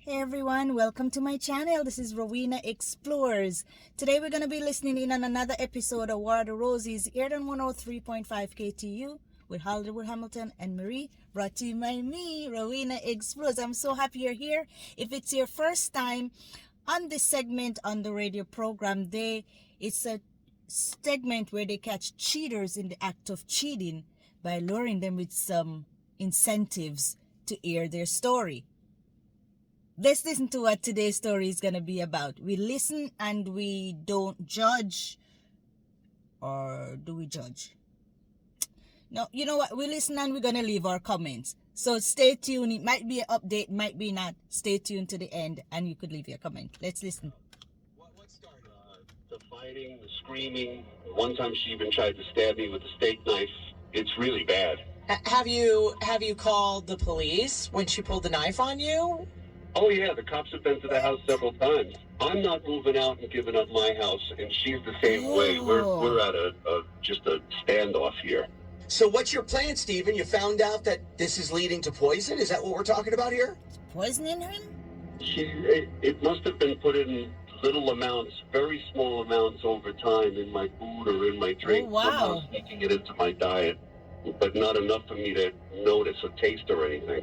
Hey everyone, welcome to my channel. This is Rowena Explores. Today we're going to be listening in on another episode of War of the Roses, aired on 103.5 KTU with Hollywood Hamilton and Marie, brought to you by me, Rowena Explores. I'm so happy you're here. If it's your first time on this segment on the radio program, it's a segment where they catch cheaters in the act of cheating by luring them with some incentives to air their story. Let's listen to what today's story is going to be about. We listen and we don't judge. Or do we judge? No, you know what? We listen and we're going to leave our comments. So stay tuned. It might be an update, might be not. Stay tuned to the end and you could leave your comment. Let's listen. What started? The fighting, the screaming. One time she even tried to stab me with a steak knife. It's really bad. Have you called the police when she pulled the knife on you? Oh yeah, the cops have been to the house several times. I'm not moving out and giving up my house, and she's the same way. We're at just a standoff here. So what's your plan, Stephen? You found out that this is leading to poison? Is that what we're talking about here? Poisoning him? It must have been put in little amounts, very small amounts over time in my food or in my drink. Oh, wow. Somehow sneaking it into my diet, but not enough for me to notice or taste or anything.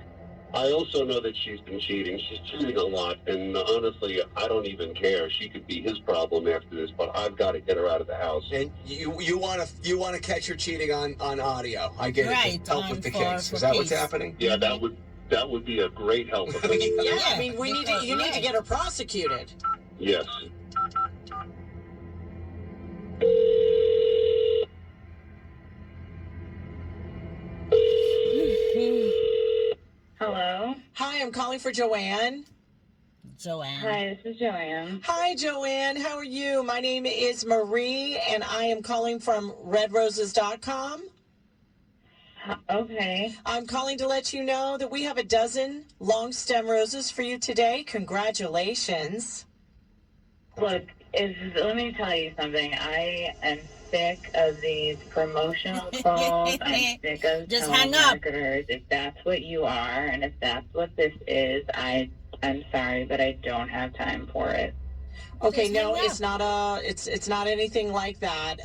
I also know that she's been cheating. She's cheating a lot, and honestly, I don't even care. She could be his problem after this, but I've got to get her out of the house. And you want to catch her cheating on audio? I get Right, it. To help with the case. for Is that what's case. happening? Yeah, that would be a great help. Yeah, I mean, you need to get her prosecuted. Yes. Hello. Hi, I'm calling for Joanne. Joanne. Hi, this is Joanne. Hi, Joanne. How are you? My name is Marie, and I am calling from redroses.com. Okay. I'm calling to let you know that we have a dozen long stem roses for you today. Congratulations. Look, let me tell you something. I am sick of these promotional calls. I'm sick of Just telling hang up. marketers if that's what you are and if that's what this is. I'm sorry, but I don't have time for it. Okay, Just no, hang it's not it's not anything like that.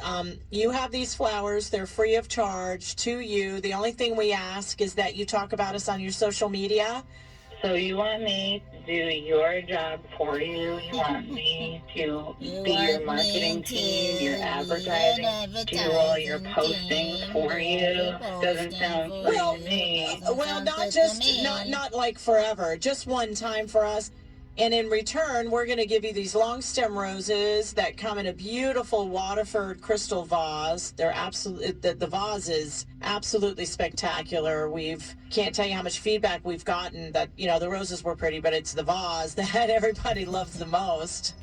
You have these flowers, they're free of charge to you. The only thing we ask is that you talk about us on your social media. So you want me to do your job for you? You want me to be your marketing team, your advertising tool, your postings for you? Doesn't sound free to me. Well, not like forever, just one time for us. And in return, we're going to give you these long stem roses that come in a beautiful Waterford crystal vase. They're the vase is absolutely spectacular. Can't tell you how much feedback we've gotten that, the roses were pretty, but it's the vase that everybody loves the most.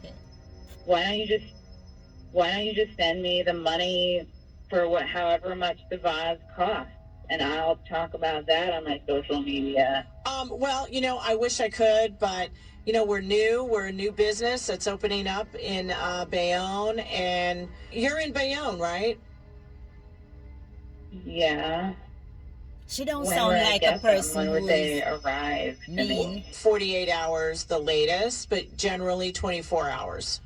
Why don't you just send me the money for however much the vase costs, and I'll talk about that on my social media. Well, I wish I could, but we're a new business that's opening up in Bayonne, and you're in Bayonne, right? Yeah. She don't When sound would I like get a person them? When who would they is arrive to me? 48 hours the latest, but generally 24 hours.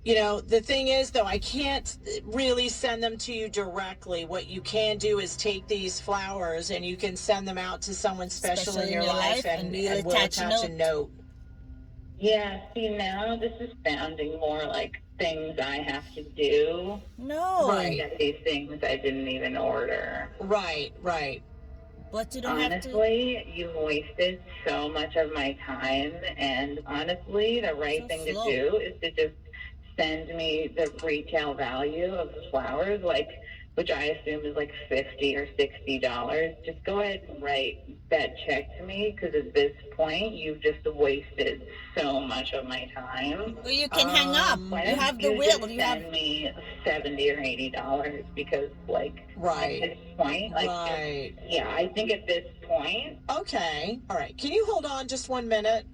The thing is, though, I can't really send them to you directly. What you can do is take these flowers and you can send them out to someone special in your life, and we'll attach a note. Yeah, see, now this is sounding more like things I have to do. No. Right. Get these things I didn't even order. Right. But you don't have to. Honestly, you've wasted so much of my time, and honestly, the right thing to do is to just send me the retail value of the flowers, which I assume is like $50 or $60. Just go ahead and write that check to me, because at this point, you've just wasted so much of my time. Well, you can hang up. Why You don't have the you will. just You have. send me $70 or $80, because Right. at this point, Right. yeah, I think at this point, Okay. All right. Can you hold on just 1 minute?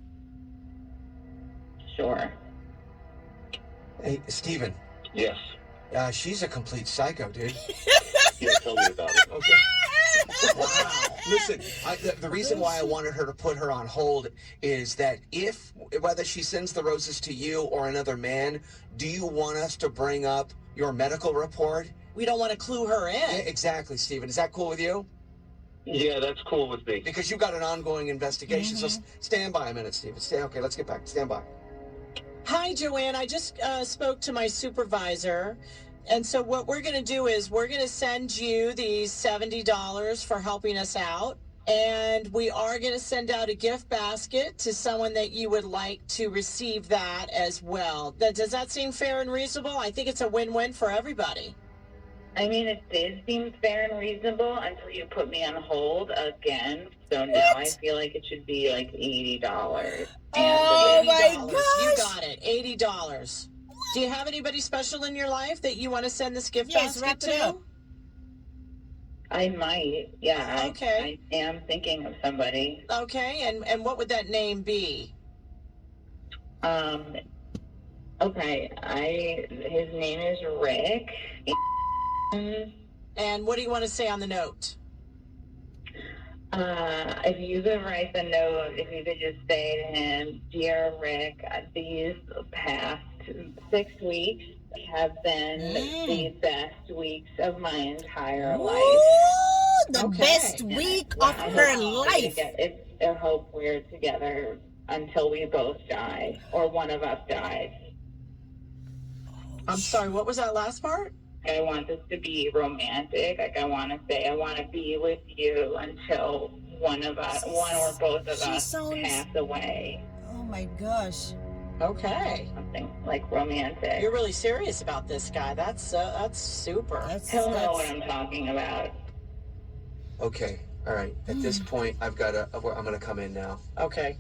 sure. Hey, Stephen. Yes. She's a complete psycho, dude. Yeah, tell me about it. Okay. Wow. Listen, the reason why I wanted her to put her on hold is that whether she sends the roses to you or another man, do you want us to bring up your medical report? We don't want to clue her in. Yeah, exactly, Stephen. Is that cool with you? Yeah, that's cool with me. Because you got an ongoing investigation. So stand by a minute, Stephen. Okay, let's get back. Stand by. Hi, Joanne. I just spoke to my supervisor. And so what we're going to do is we're going to send you these $70 for helping us out. And we are going to send out a gift basket to someone that you would like to receive that as well. Does that seem fair and reasonable? I think it's a win-win for everybody. I mean, it did seem fair and reasonable until you put me on hold again. So now I feel like it should be like $80. Oh my $80. gosh. You got it. $80. Do you have anybody special in your life that you want to send this gift Yes, basket wrap it to? up. I might, yeah. Okay. I am thinking of somebody. Okay, and what would that name be? Okay, his name is Rick. And what do you want to say on the note? If you could write the note, if you could just say to him, "Dear Rick, these past 6 weeks have been the best weeks of my entire life. Ooh, the Okay. best week of her life. I hope we're together until we both die, or one of us dies. I'm sorry, what was that last part? I want this to be romantic. Like, I want to say, I want to be with you until one or both of us pass away." Oh my gosh. Okay. Something like romantic. You're really serious about this guy. That's super. He'll know what I'm talking about. Okay. All right. At this point, I'm gonna come in now. Okay.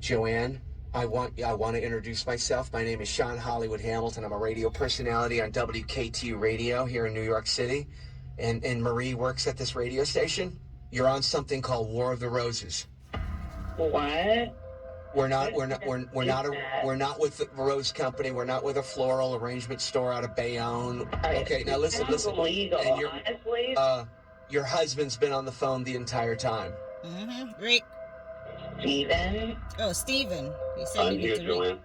Joanne, I want to introduce myself. My name is Sean Hollywood Hamilton. I'm a radio personality on WKTU Radio here in New York City, and Marie works at this radio station. You're on something called War of the Roses. What? We're not with the Rose Company. We're not with a floral arrangement store out of Bayonne. Okay, now listen. Illegal, And honestly. your husband's been on the phone the entire time. Rick. Steven? Oh, Steven. He said I'm here, Joanne.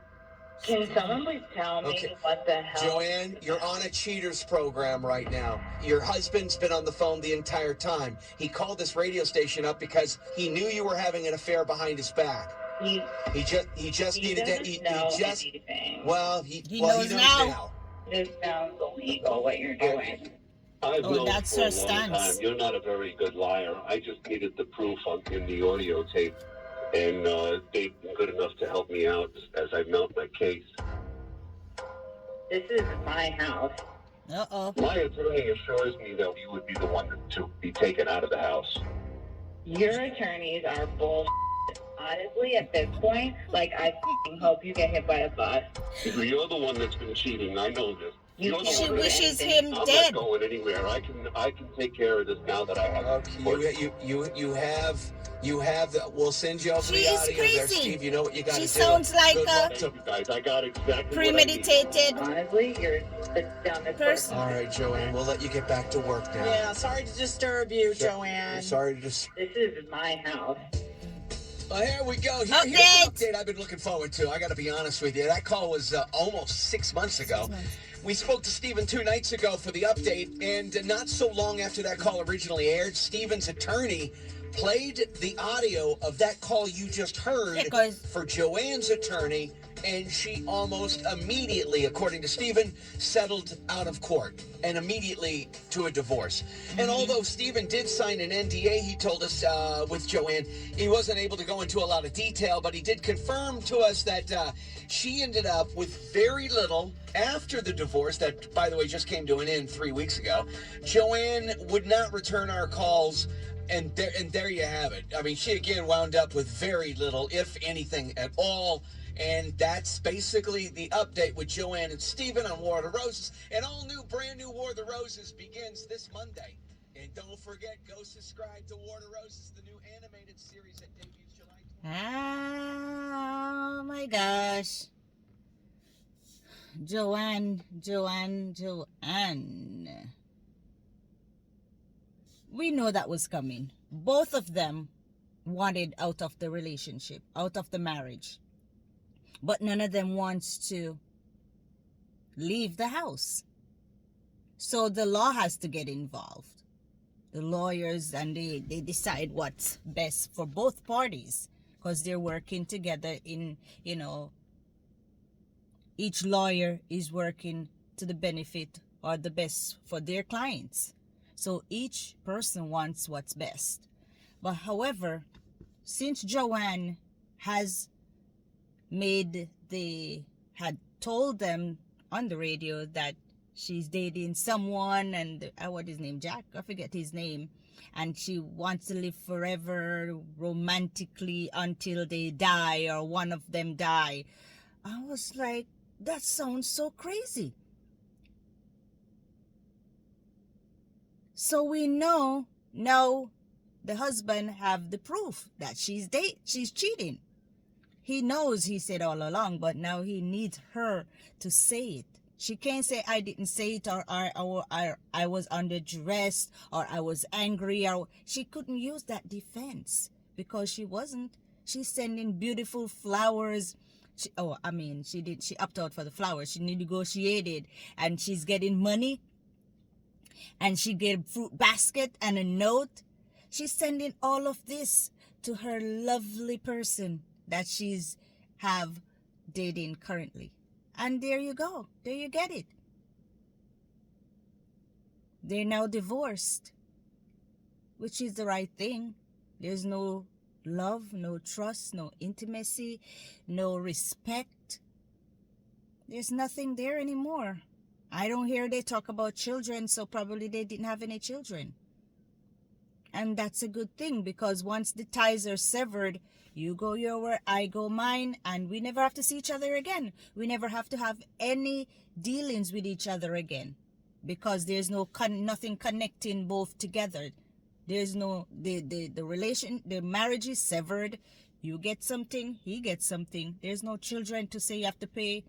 Can someone please tell me what the hell? Joanne, you're on a cheaters program right now. Your husband's been on the phone the entire time. He called this radio station up because he knew you were having an affair behind his back. He just needed to. He knows now. This sounds illegal, what you're doing. I've known that's for a her long stance. time. You're not a very good liar. I just needed the proof in the audio tape, and they've been good enough to help me out as I mount my case. This is my house. Uh-oh. My attorney assures me that you would be the one to be taken out of the house. Your attorneys are bullshit. Honestly, at this point, like, I f***ing hope you get hit by a bus. You're the one that's been cheating. I know this. You're the She one that- wishes him I'm dead. not going anywhere. I can take care of this now that I have. Okay, you have. We'll send you over She the is audio there, crazy. Steve. You know what you got to do. She sounds like Good luck a to- Guys, I got exactly premeditated Honestly, you're the dumbest person. All right, Joanne, we'll let you get back to work now. Yeah, sorry to disturb you, Joanne. Sorry to just. This is my house. Well, here we go. Here's an update I've been looking forward to. I got to be honest with you. That call was almost 6 months ago. We spoke to Stephen 2 nights ago for the update, and not so long after that call originally aired, Stephen's attorney played the audio of that call you just heard for Joanne's attorney, and she almost immediately, according to Stephen, settled out of court and immediately to a divorce. And although Stephen did sign an NDA, he told us with Joanne, he wasn't able to go into a lot of detail, but he did confirm to us that she ended up with very little after the divorce that, by the way, just came to an end 3 weeks ago. Joanne would not return our calls. And there you have it. I mean, she again wound up with very little, if anything at all. And that's basically the update with Joanne and Stephen on War of the Roses. An brand new War of the Roses begins this Monday. And don't forget, go subscribe to War of the Roses, the new animated series that debuts July 20th. Oh my gosh. Joanne. we know that was coming. Both of them wanted out of the relationship, out of the marriage. But none of them wants to leave the house. So the law has to get involved. The lawyers, and they decide what's best for both parties, because they're working together in, each lawyer is working to the benefit or the best for their clients. So each person wants what's best. But however, since Joanne had told them on the radio that she's dating someone, and what his name, Jack, I forget his name, and she wants to live forever romantically until they die or one of them die, I was like, that sounds so crazy. So we know now the husband have the proof that she's cheating. He knows, he said all along, but now he needs her to say it. She can't say, I didn't say it, or I was under duress, or I was angry, or she couldn't use that defense because she wasn't. She's sending beautiful flowers. She opted out for the flowers. She negotiated, and she's getting money, and she get a fruit basket and a note. She's sending all of this to her lovely person that she's have dating currently. And there you go. There you get it. They're now divorced, which is the right thing. There's no love, no trust, no intimacy, no respect. There's nothing there anymore. I don't hear they talk about children, so probably they didn't have any children. And that's a good thing, because once the ties are severed, you go your way, I go mine, and we never have to see each other again. We never have to have any dealings with each other again, because there's nothing connecting both together. There's no, the marriage is severed. You get something, he gets something. There's no children to say you have to pay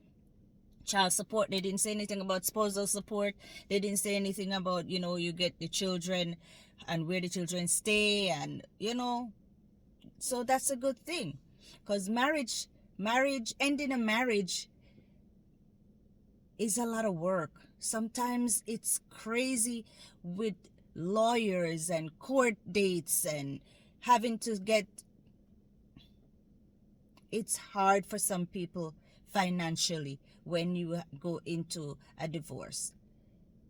child support. They didn't say anything about spousal support. They didn't say anything about, you get the children and where the children stay, and, so that's a good thing. Because ending a marriage is a lot of work. Sometimes it's crazy with lawyers and court dates and having to get, it's hard for some people financially when you go into a divorce.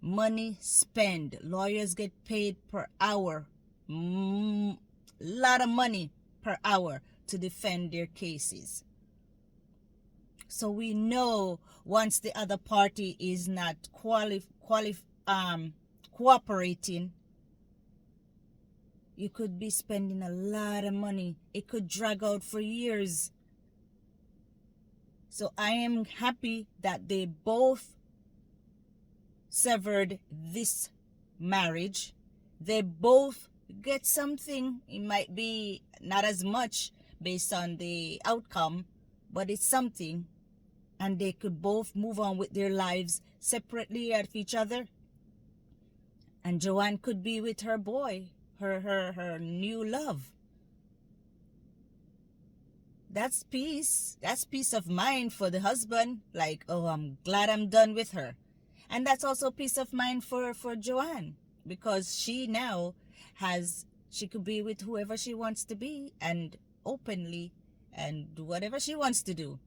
Money spent, lawyers get paid per hour, lot of money per hour to defend their cases. So we know once the other party is not cooperating, you could be spending a lot of money. It could drag out for years. So I am happy that they both severed this marriage. They both get something. It might be not as much based on the outcome, but it's something. And they could both move on with their lives separately of each other. And Joanne could be with her boy, her new love. That's peace. That's peace of mind for the husband. Like, oh, I'm glad I'm done with her. And that's also peace of mind for Joanne, because she now she could be with whoever she wants to be and openly and do whatever she wants to do.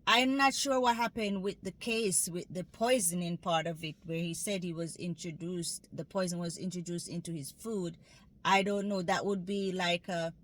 I'm not sure what happened with the case, with the poisoning part of it, where he said the poison was introduced into his food. I don't know. That would be like a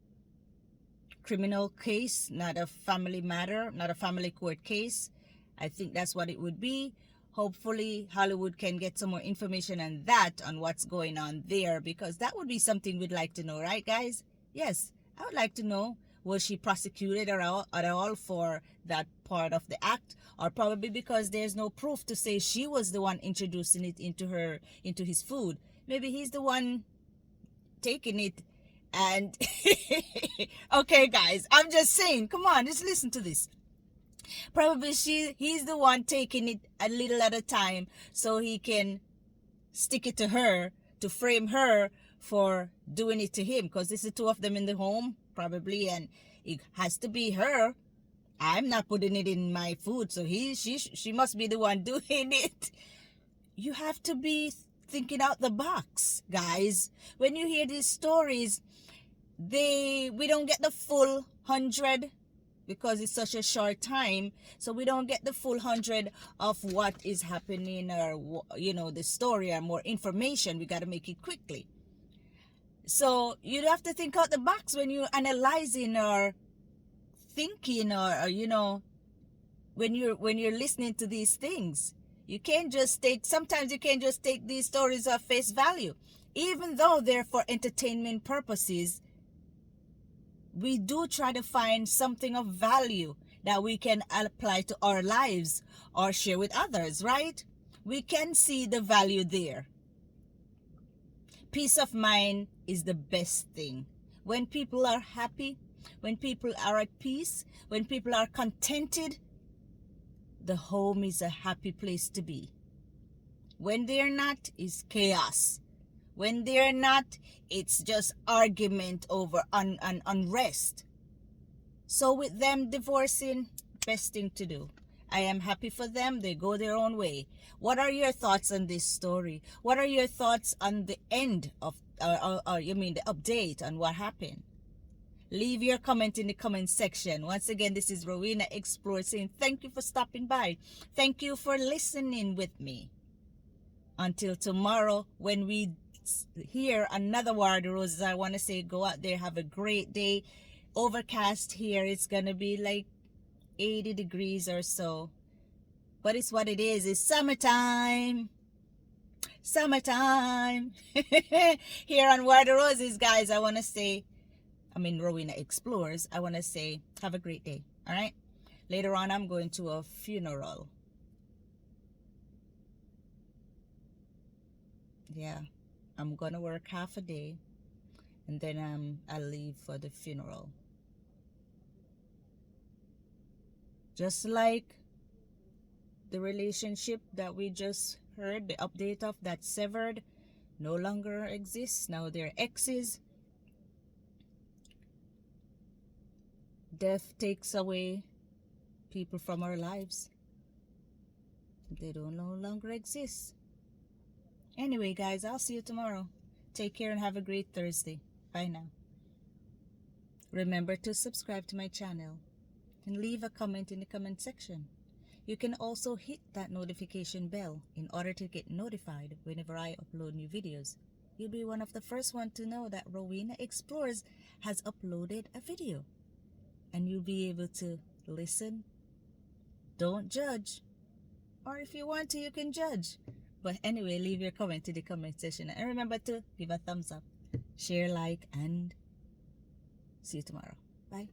criminal case, not a family matter, not a family court case. I think that's what it would be. Hopefully Hollywood can get some more information on that, on what's going on there, because that would be something we'd like to know, right, guys? Yes, I would like to know, was she prosecuted at all for that part of the act? Or probably because there's no proof to say she was the one introducing it into his food. Maybe he's the one taking it. And okay, guys, I'm just saying, come on, just listen to this. Probably he's the one taking it a little at a time, so he can stick it to her, to frame her for doing it to him, because there's the two of them in the home probably, and it has to be her. I'm not putting it in my food, so she must be the one doing it. You have to be thinking out the box, guys. When you hear these stories, we don't get the full 100 because it's such a short time, so we don't get the full 100 of what is happening, or the story, or more information. We got to make it quickly. So you have to think out the box when you're analyzing or thinking, or when you're listening to these things. Sometimes you can't just take these stories at face value. Even though they're for entertainment purposes, we do try to find something of value that we can apply to our lives or share with others, right? We can see the value there. Peace of mind is the best thing. When people are happy, when people are at peace, when people are contented, the home is a happy place to be. When they're not, it's chaos. When they're not, it's just argument over unrest. So with them divorcing, best thing to do. I am happy for them. They go their own way. What are your thoughts on this story? What are your thoughts on the end of, the update on what happened? Leave your comment in the comment section. Once again, this is Rowena Explore saying thank you for stopping by. Thank you for listening with me. Until tomorrow, when we hear another War of the Roses, I want to say go out there, have a great day. Overcast here. It's going to be like 80 degrees or so. But it's what it is. It's summertime. Summertime. Here on War of the Roses, guys, Rowena Explores, I want to say have a great day. All right. Later on, I'm going to a funeral. Yeah. I'm going to work half a day. And then I'll leave for the funeral. Just like the relationship that we just heard, the update of that severed, no longer exists. Now they're exes. Death takes away people from our lives. They don't no longer exist. Anyway, guys, I'll see you tomorrow. Take care and have a great Thursday. Bye now. Remember to subscribe to my channel and leave a comment in the comment section. You can also hit that notification bell in order to get notified whenever I upload new videos. You'll be one of the first one to know that Rowena Explores has uploaded a video. And you'll be able to listen. Don't judge. Or if you want to, you can judge. But anyway, leave your comment in the comment section. And remember to give a thumbs up, share, like, and see you tomorrow. Bye.